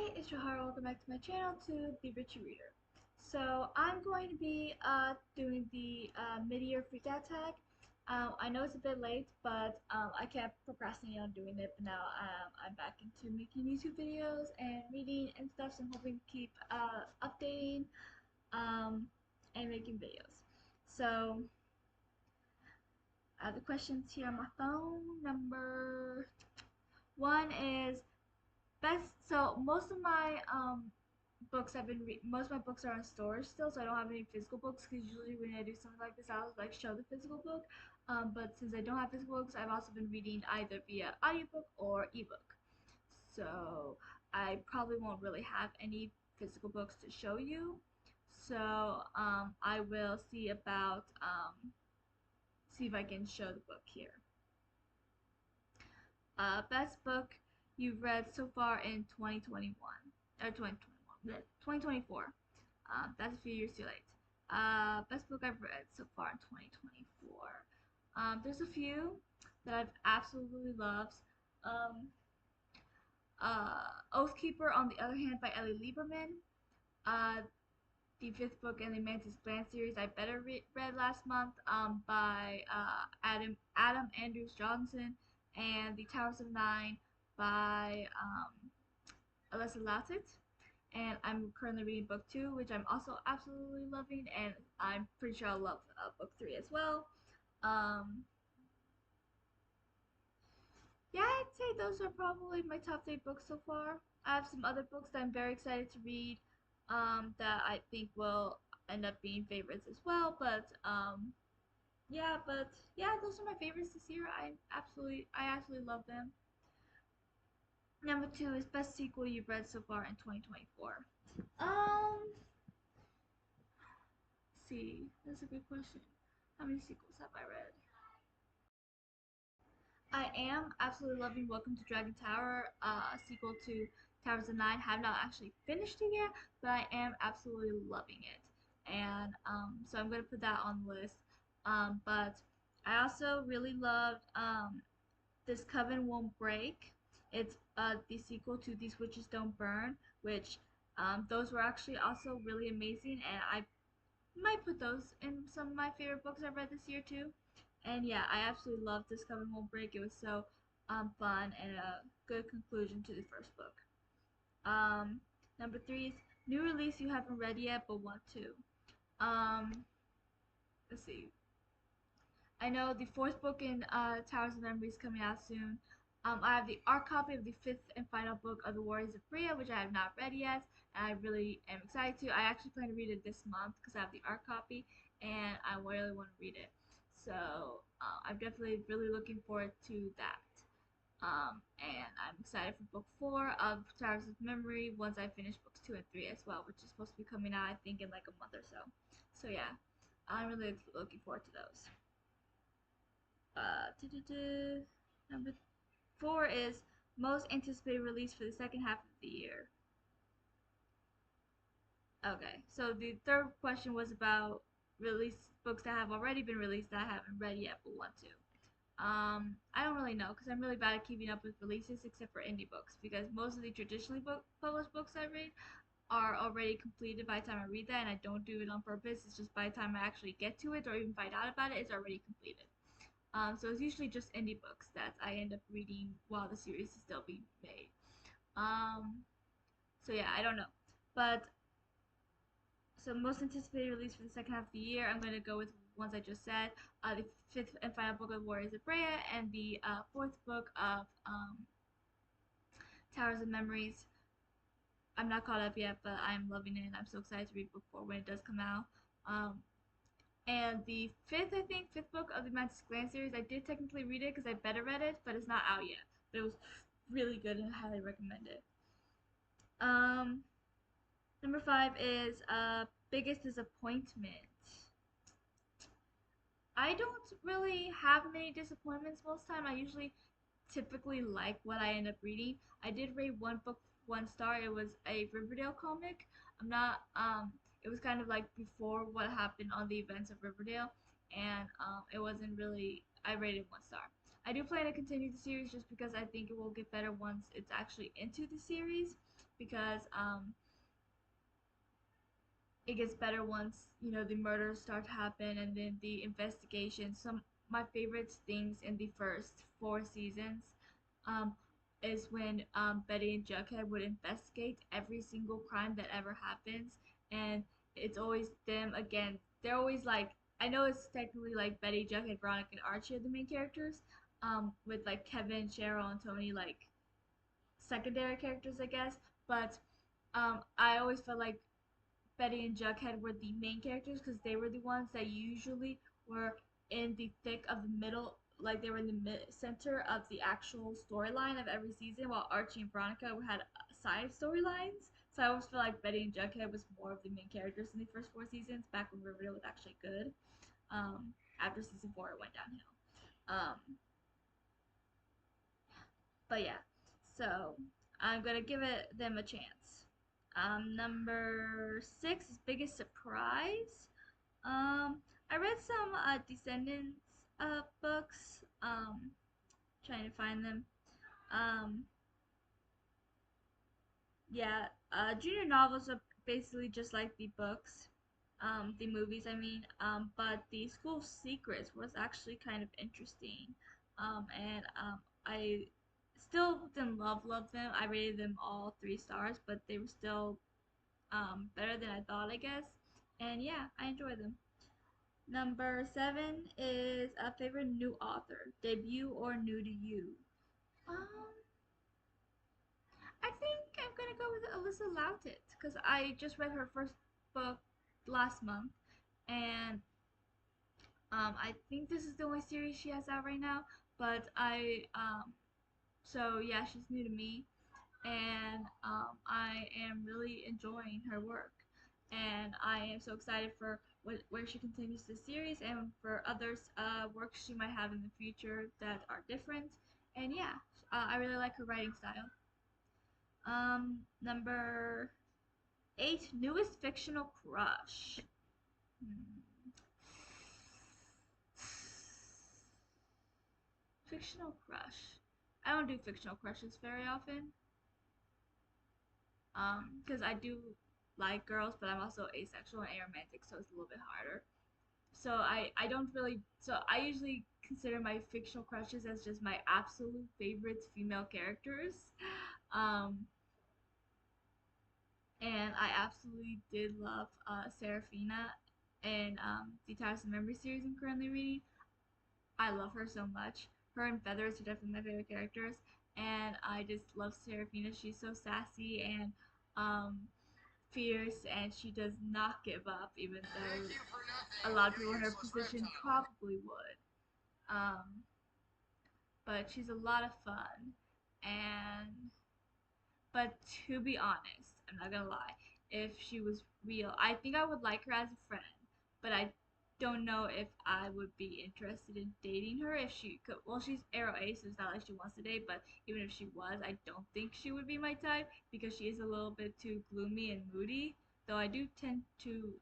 Hey, it's Johara. Welcome back to my channel, to the Richie Reader. So I'm going to be doing the mid-year freakout tag. I know it's a bit late, but I kept procrastinating on doing it. But now I'm back into making YouTube videos and reading and stuff. So I'm hoping to keep updating and making videos. So the questions here on my phone. Number one is best. So most of my books most of my books are in storage still, so I don't have any physical books because usually when I do something like this I'll like show the physical book, but since I don't have physical books I've also been reading either via audiobook or ebook, so I probably won't really have any physical books to show you. So I will see if I can show the book here. Best book you've read so far in 2021 or 2021, 2024. That's a few years too late. Best book I've read so far in 2024. There's a few that I've absolutely loved. Um, Oathkeeper, on the other hand, by Ellie Lieberman. Uh, the fifth book in the Mantis Clan series I read last month, by Adam Andrews Johnson, and The Towers of Nine by Alyssa Lassett. And I'm currently reading book 2, which I'm also absolutely loving, and I'm pretty sure I'll love book 3 as well. Yeah, I'd say those are probably my top 3 books so far. I have some other books that I'm very excited to read, that I think will end up being favorites as well. But yeah, those are my favorites this year. I absolutely love them. Number 2 is best sequel you've read so far in 2024. Let's see, that's a good question. How many sequels have I read? I am absolutely loving Welcome to Dragon Tower, a sequel to Towers of Nine. Have not actually finished it yet, but I am absolutely loving it, and so I'm gonna put that on the list. But I also really loved This Coven Won't Break. It's the sequel to These Witches Don't Burn, which those were actually also really amazing, and I might put those in some of my favorite books I've read this year too. And yeah, I absolutely loved This Coven Won't Break. It was so fun and a good conclusion to the first book. Um, Number 3 is new release you haven't read yet but want to. Um, let's see. I know the fourth book in Towers of Memory is coming out soon. I have the art copy of the fifth and final book of The Warriors of Bria, which I have not read yet, and I really am excited to. I actually plan to read it this month because I have the art copy, and I really want to read it. So I'm definitely really looking forward to that. And I'm excited for book 4 of Towers of Memory once I finish books 2 and 3 as well, which is supposed to be coming out, I think, in like a month or so. So yeah, I'm really looking forward to those. uh, Number 4 is most anticipated release for the second half of the year. Okay, so the third question was about release books that have already been released that I haven't read yet but want to. I don't really know because I'm really bad at keeping up with releases except for indie books, because most of the traditionally published books I read are already completed by the time I read that, and I don't do it on purpose. It's just by the time I actually get to it or even find out about it, it's already completed. So it's usually just indie books that I end up reading while the series is still being made. Um, so yeah, I don't know. But so most anticipated release for the second half of the year, I'm going to go with ones I just said. The fifth and final book of Warriors of Brea, and the fourth book of Towers of Memories. I'm not caught up yet, but I'm loving it, and I'm so excited to read book 4 when it does come out. Um, And the fifth book of the Mantis Clan series, I did technically read it because I beta read it, but it's not out yet. But it was really good and I highly recommend it. Um, Number 5 is biggest disappointment. I don't really have many disappointments most time. I usually typically like what I end up reading. I did rate one book 1 star. It was a Riverdale comic. I'm not it was kind of like before what happened on the events of Riverdale, and it wasn't really, I rated 1 star. I do plan to continue the series just because I think it will get better once it's actually into the series, because it gets better once the murders start to happen and then the investigation. Some my favorite things in the first four seasons um, is when Betty and Jughead would investigate every single crime that ever happens, and it's always them again. They're always like, I know it's technically like Betty, Jughead, Veronica, and Archie are the main characters, with like Kevin, Cheryl, and Tony like secondary characters, I guess. But I always felt like Betty and Jughead were the main characters because they were the ones that usually were in the thick of the middle, like they were in the center of the actual storyline of every season, while Archie and Veronica had side storylines. So I always feel like Betty and Jughead was more of the main characters in the first four seasons, back when Riverdale was actually good. After season four, it went downhill. But yeah, so I'm gonna give them a chance. Number six is biggest surprise. I read some Descendants books. Trying to find them. Um, yeah, junior novels are basically just like the books, the movies. I mean, but the School of Secrets was actually kind of interesting. And I still didn't love them. I rated them all 3 stars, but they were still better than I thought, I guess. And yeah, I enjoy them. Number seven is a favorite new author, debut or new to you. Um, I think I'm gonna go with Alyssa Loutet because I just read her first book last month, and I think this is the only series she has out right now. But so yeah, she's new to me, and I am really enjoying her work, and I am so excited for where she continues the series and for others works she might have in the future that are different. And yeah, I really like her writing style. Number eight, newest fictional crush. Hmm. Fictional crush. I don't do fictional crushes very often. Because I do like girls, but I'm also asexual and aromantic, so it's a little bit harder. So I don't really, so I usually consider my fictional crushes as just my absolute favorite female characters. Um, and I absolutely did love Serafina and the Tires and Memory series I'm currently reading. I love her so much. Her and Feathers are definitely my favorite characters, and I just love Serafina. She's so sassy and fierce, and she does not give up, even though a lot of people in her position probably would. Um, but she's a lot of fun, and but to be honest, I'm not gonna lie, if she was real, I think I would like her as a friend, but I don't know if I would be interested in dating her if she could. Well, she's Arrow Ace, so it's not like she wants to date, but even if she was, I don't think she would be my type because she is a little bit too gloomy and moody. Though I do tend to,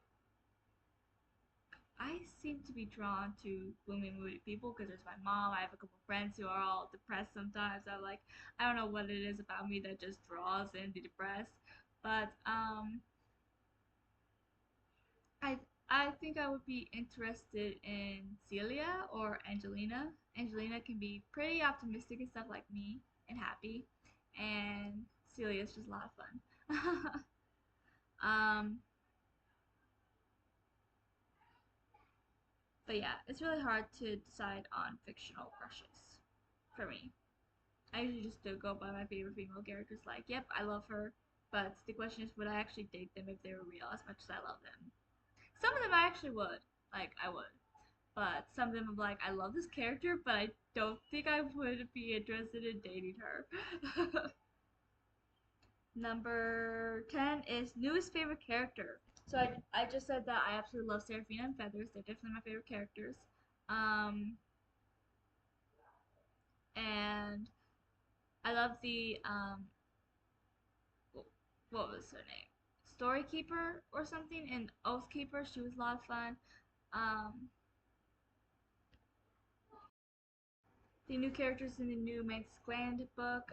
I seem to be drawn to gloomy, moody people because there's my mom. I have a couple friends who are all depressed sometimes. I don't know what it is about me that just draws in the depressed. But I I think I would be interested in Celia or Angelina. Angelina can be pretty optimistic and stuff like me and happy, and Celia's just a lot of fun. um, but yeah, it's really hard to decide on fictional crushes for me. I usually just do go by my favorite female characters. Like, yep, I love her. But the question is, would I actually date them if they were real as much as I love them? Some of them I actually would. Like, I would. But some of them I'm like, I love this character, but I don't think I would be interested in dating her. Number 10 is newest favorite character. So I just said that I absolutely love Seraphina and Feathers. They're definitely my favorite characters. Um, and I love the what was her name? Storykeeper or something, and Oathkeeper. She was a lot of fun. Um, the new characters in the new Manx Gland book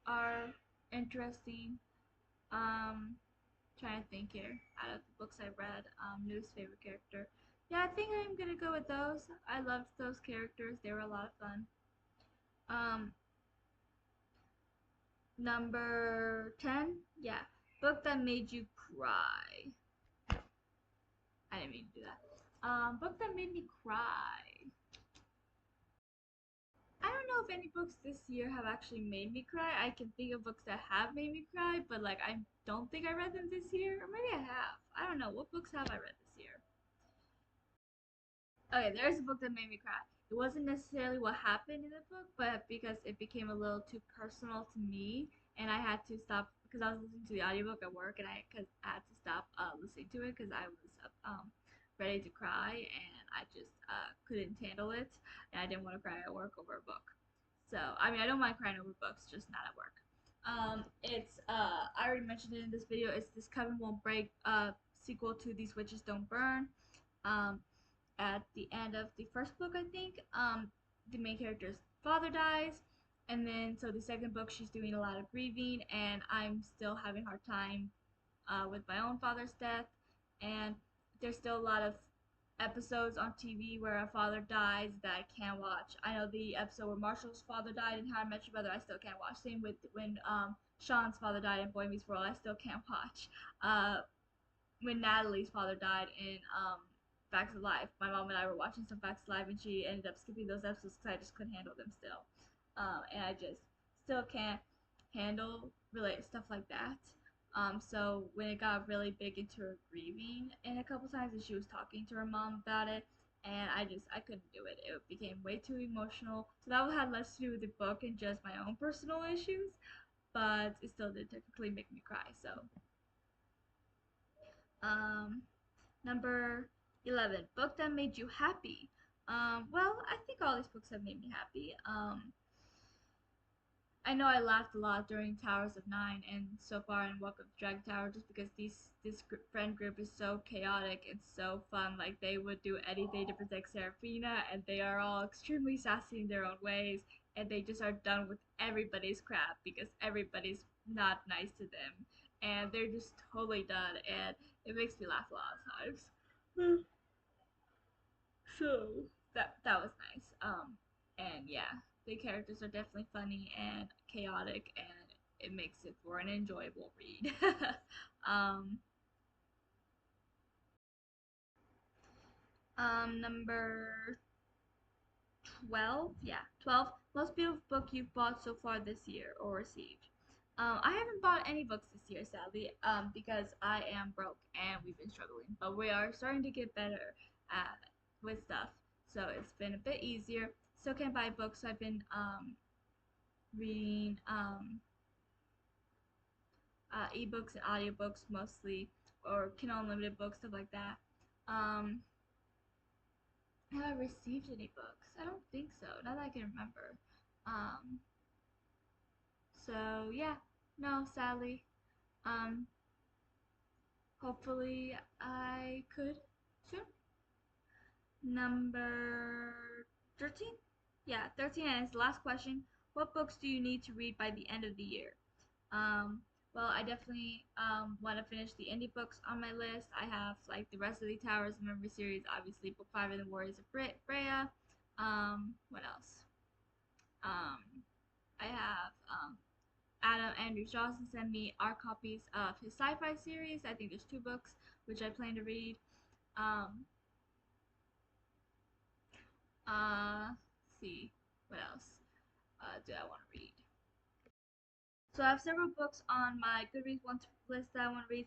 are interesting. Um, Trying to think here. Out of the books I read, newest favorite character. Yeah, I think I'm gonna go with those. I loved those characters. They were a lot of fun. Um, Number 10. Yeah, book that made you cry. I didn't mean to do that. Book that made me cry. I don't know if any books this year have actually made me cry. I can think of books that have made me cry, but like I don't think I read them this year, or maybe I have. I don't know. What books have I read this year? Okay, there's a book that made me cry. It wasn't necessarily what happened in the book, but because it became a little too personal to me, and I had to stop because I was listening to the audiobook at work, and I had to stop listening to it because I was ready to cry, and I just couldn't handle it, and I didn't want to cry at work over a book. So I mean, I don't mind crying over books, just not at work. It's I already mentioned it in this video. It's this Coven Won't Break sequel to These Witches Don't Burn. Um, at the end of the first book, I think, the main character's father dies, and then so the second book she's doing a lot of grieving, and I'm still having a hard time with my own father's death, and there's still a lot of episodes on TV where a father dies that I can't watch. I know the episode where Marshall's father died in How I Met Your Mother, I still can't watch. Same with when Sean's father died in Boy Meets World, I still can't watch. When Natalie's father died in Facts of Life. My mom and I were watching some Facts of Life, and she ended up skipping those episodes because I just couldn't handle them still. And I just still can't handle relate stuff like that. So when it got really big into her grieving, and a couple times, and she was talking to her mom about it, and I couldn't do it. It became way too emotional. So that had less to do with the book and just my own personal issues, but it still did technically make me cry. So um, Number 11, book that made you happy. Well, I think all these books have made me happy. I know I laughed a lot during Towers of Nine and so far in Welcome to Dragon Tower just because friend group is so chaotic and so fun. Like they would do anything to protect Seraphina, and they are all extremely sassy in their own ways, and they just are done with everybody's crap because everybody's not nice to them, and they're just totally done, and it makes me laugh a lot of times. So that was nice. And yeah, the characters are definitely funny and chaotic, and it makes it for an enjoyable read. um, Number 12, yeah, 12. Most beautiful book you've bought so far this year or received. I haven't bought any books this year, sadly, because I am broke and we've been struggling. But we are starting to get better at with stuff, so it's been a bit easier. Still can't buy books, so I've been reading ebooks and audiobooks mostly, or Kindle Unlimited books, stuff like that. Um, have I received any books? I don't think so. Not that I can remember. Um, so yeah, no, sadly. Um, Hopefully I could soon. Number 13? Yeah, 13, and it's the last question. What books do you need to read by the end of the year? Um, well, I definitely want to finish the indie books on my list. I have like the rest of the Towers of Memory series, obviously Book 5 of the Warriors of Brea. What else? Um, I have Adam Andrews Johnson sent me our copies of his sci-fi series. I think there's two books which I plan to read. Um, let's see what else do I want to read. So I have several books on my Goodreads want list that I want to read.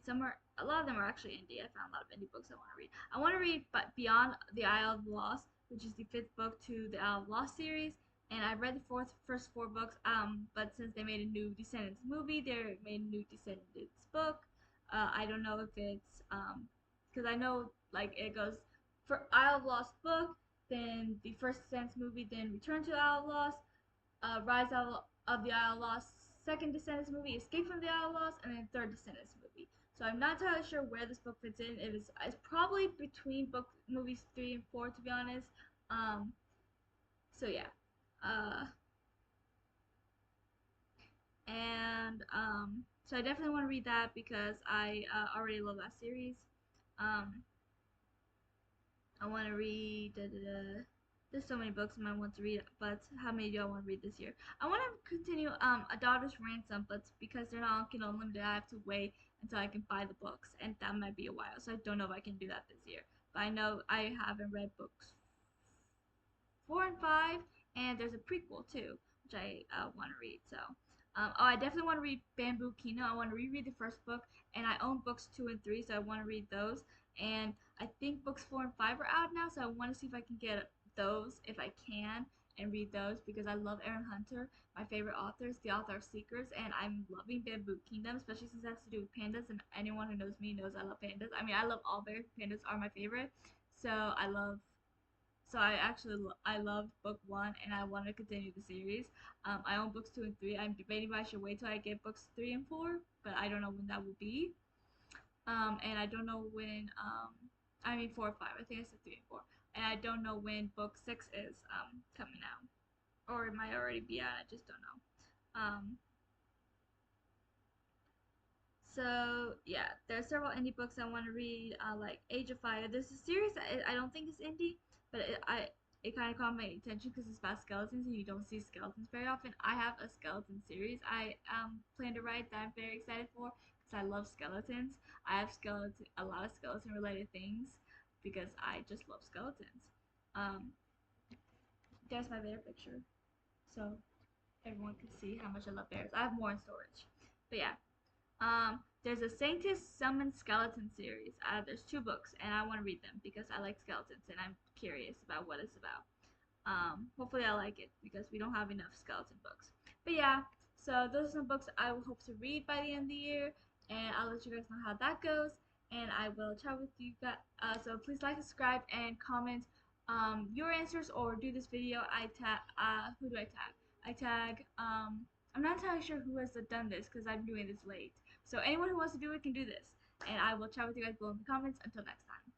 A lot of them are actually indie. I found a lot of indie books I want to read. I want to read Beyond the Isle of Lost, which is the fifth book to the Isle of Lost series. And I've read the first four books. But since they made a new Descendants movie, they made a new Descendants book. I don't know if it's because I know like it goes for Isle of Lost book, then the first Descendants movie, then Return to Isle of Lost, Rise of the Isle Lost, second Descendants movie, Escape from the Isle Lost, and then third Descendants movie. So I'm not entirely sure where this book fits in. It's probably between movies 3 and 4, to be honest. Um, so yeah, and So I definitely want to read that because I already love that series. Um, I want to read. There's so many books I want to read, but how many do I want to read this year? I want to continue A Daughter's Ransom, but because they're not on Kindle Unlimited, I have to wait until I can buy the books, and that might be a while. So I don't know if I can do that this year. But I know I haven't read books 4 and 5, and there's a prequel too, which I want to read. So, oh, I definitely want to read Bamboo Kino. I want to reread the first book, and I own books 2 and 3, so I want to read those. And I think books 4 and 5 are out now, so I want to see if I can get those if I can and read those because I love Aaron Hunter, my favorite author, is the author of Secrets, and I'm loving Bamboo Kingdom, especially since it has to do with pandas. And anyone who knows me knows I love pandas. I mean, I love all bears. Pandas are my favorite, so I actually I loved book 1 and I want to continue the series. I own books 2 and 3. I'm debating if I should wait till I get books 3 and 4, but I don't know when that will be. And I don't know when. I mean 4 and 5. I think I said 3 and 4, and I don't know when book 6 is coming out, or it might already be out. I just don't know. So yeah, there are several indie books I want to read, like Age of Fire. There's a series that I don't think is indie, but it kind of caught my attention because it's about skeletons and you don't see skeletons very often. I have a skeleton series I plan to write that I'm very excited for because I love skeletons. I have a lot of skeleton related things because I just love skeletons. Um, there's my bear picture, so everyone can see how much I love bears. I have more in storage, but yeah. There's a Sanctus Summon Skeleton series. There's 2 books, and I want to read them because I like skeletons and I'm curious about what it's about. Hopefully I like it because we don't have enough skeleton books. But yeah, so those are some books I will hope to read by the end of the year, and I'll let you guys know how that goes. And I will chat with you guys. So please like, subscribe, and comment your answers or do this video. Who do I tag? I tag I'm not entirely sure who has done this because I'm doing this late. So anyone who wants to do it can do this. And I will chat with you guys below in the comments. Until next time.